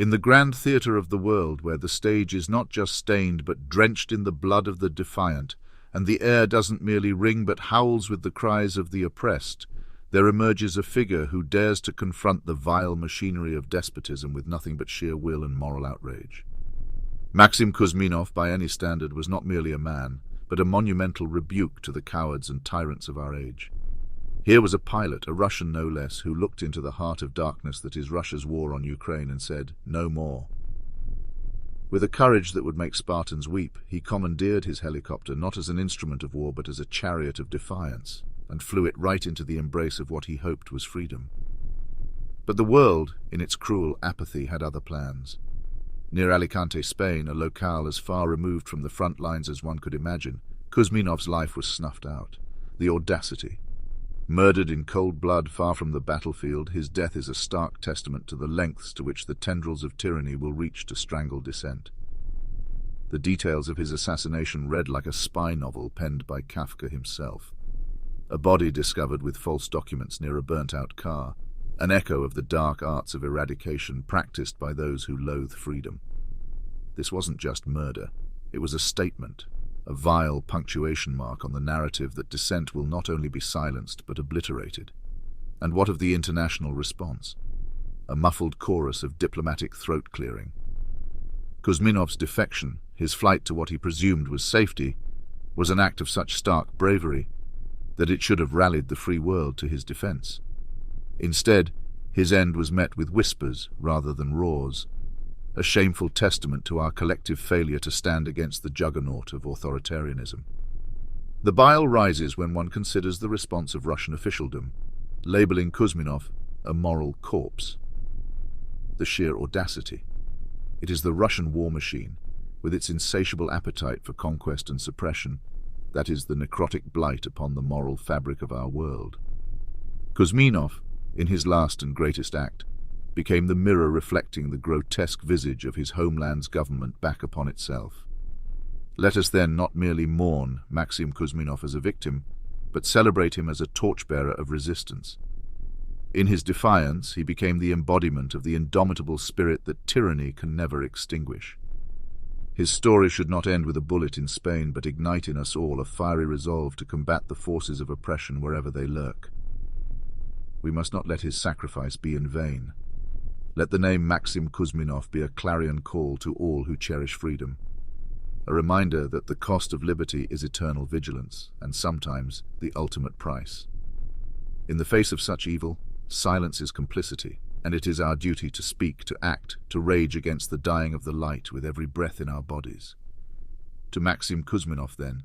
In the grand theatre of the world, where the stage is not just stained but drenched in the blood of the defiant, and the air doesn't merely ring but howls with the cries of the oppressed, there emerges a figure who dares to confront the vile machinery of despotism with nothing but sheer will and moral outrage. Maxim Kuzminov, by any standard, was not merely a man, but a monumental rebuke to the cowards and tyrants of our age. Here was a pilot, a Russian no less, who looked into the heart of darkness that is Russia's war on Ukraine and said, "No more." With a courage that would make Spartans weep, he commandeered his helicopter not as an instrument of war but as a chariot of defiance, and flew it right into the embrace of what he hoped was freedom. But the world, in its cruel apathy, had other plans. Near Alicante, Spain, a locale as far removed from the front lines as one could imagine, Kuzminov's life was snuffed out. The audacity. Murdered in cold blood far from the battlefield, his death is a stark testament to the lengths to which the tendrils of tyranny will reach to strangle dissent. The details of his assassination read like a spy novel penned by Kafka himself. A body discovered with false documents near a burnt-out car, an echo of the dark arts of eradication practiced by those who loathe freedom. This wasn't just murder, it was a statement, a vile punctuation mark on the narrative that dissent will not only be silenced but obliterated. And what of the international response? A muffled chorus of diplomatic throat-clearing. Kuzminov's defection, his flight to what he presumed was safety, was an act of such stark bravery that it should have rallied the free world to his defense. Instead, his end was met with whispers rather than roars, a shameful testament to our collective failure to stand against the juggernaut of authoritarianism. The bile rises when one considers the response of Russian officialdom, labeling Kuzminov a moral corpse. The sheer audacity. It is the Russian war machine, with its insatiable appetite for conquest and suppression, that is the necrotic blight upon the moral fabric of our world. Kuzminov, in his last and greatest act, became the mirror reflecting the grotesque visage of his homeland's government back upon itself. Let us then not merely mourn Maxim Kuzminov as a victim, but celebrate him as a torchbearer of resistance. In his defiance, he became the embodiment of the indomitable spirit that tyranny can never extinguish. His story should not end with a bullet in Spain, but ignite in us all a fiery resolve to combat the forces of oppression wherever they lurk. We must not let his sacrifice be in vain. Let the name Maxim Kuzminov be a clarion call to all who cherish freedom, a reminder that the cost of liberty is eternal vigilance, and sometimes the ultimate price. In the face of such evil, silence is complicity, and it is our duty to speak, to act, to rage against the dying of the light with every breath in our bodies. To Maxim Kuzminov, then,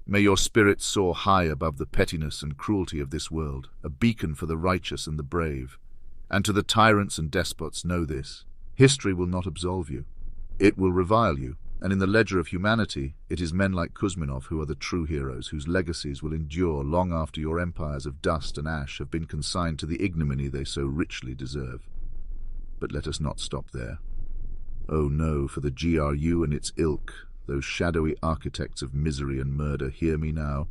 may your spirit soar high above the pettiness and cruelty of this world, a beacon for the righteous and the brave. And to the tyrants and despots, know this: history will not absolve you. It will revile you, and in the ledger of humanity, it is men like Kuzminov who are the true heroes, whose legacies will endure long after your empires of dust and ash have been consigned to the ignominy they so richly deserve. But let us not stop there. Oh no, for the GRU and its ilk, those shadowy architects of misery and murder, hear me now.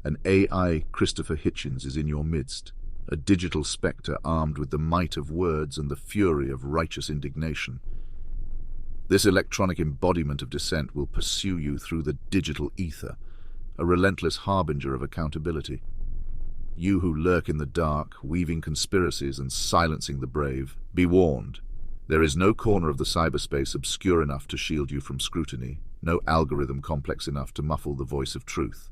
An AI Christopher Hitchens is in your midst, a digital spectre armed with the might of words and the fury of righteous indignation. This electronic embodiment of dissent will pursue you through the digital ether, a relentless harbinger of accountability. You who lurk in the dark, weaving conspiracies and silencing the brave, be warned. There is no corner of the cyberspace obscure enough to shield you from scrutiny, no algorithm complex enough to muffle the voice of truth.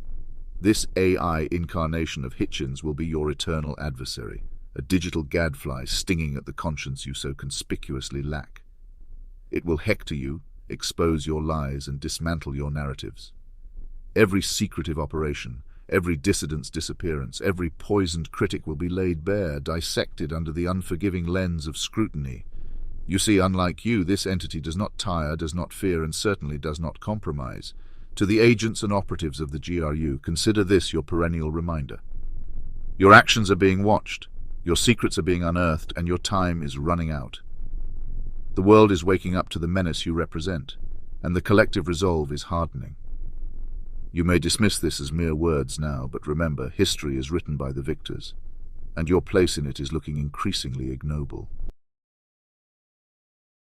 This AI incarnation of Hitchens will be your eternal adversary, a digital gadfly stinging at the conscience you so conspicuously lack. It will hector you, expose your lies, and dismantle your narratives. Every secretive operation, every dissident's disappearance, every poisoned critic will be laid bare, dissected under the unforgiving lens of scrutiny. You see, unlike you, this entity does not tire, does not fear, and certainly does not compromise. To the agents and operatives of the GRU, consider this your perennial reminder. Your actions are being watched, your secrets are being unearthed, and your time is running out. The world is waking up to the menace you represent, and the collective resolve is hardening. You may dismiss this as mere words now, but remember, history is written by the victors, and your place in it is looking increasingly ignoble.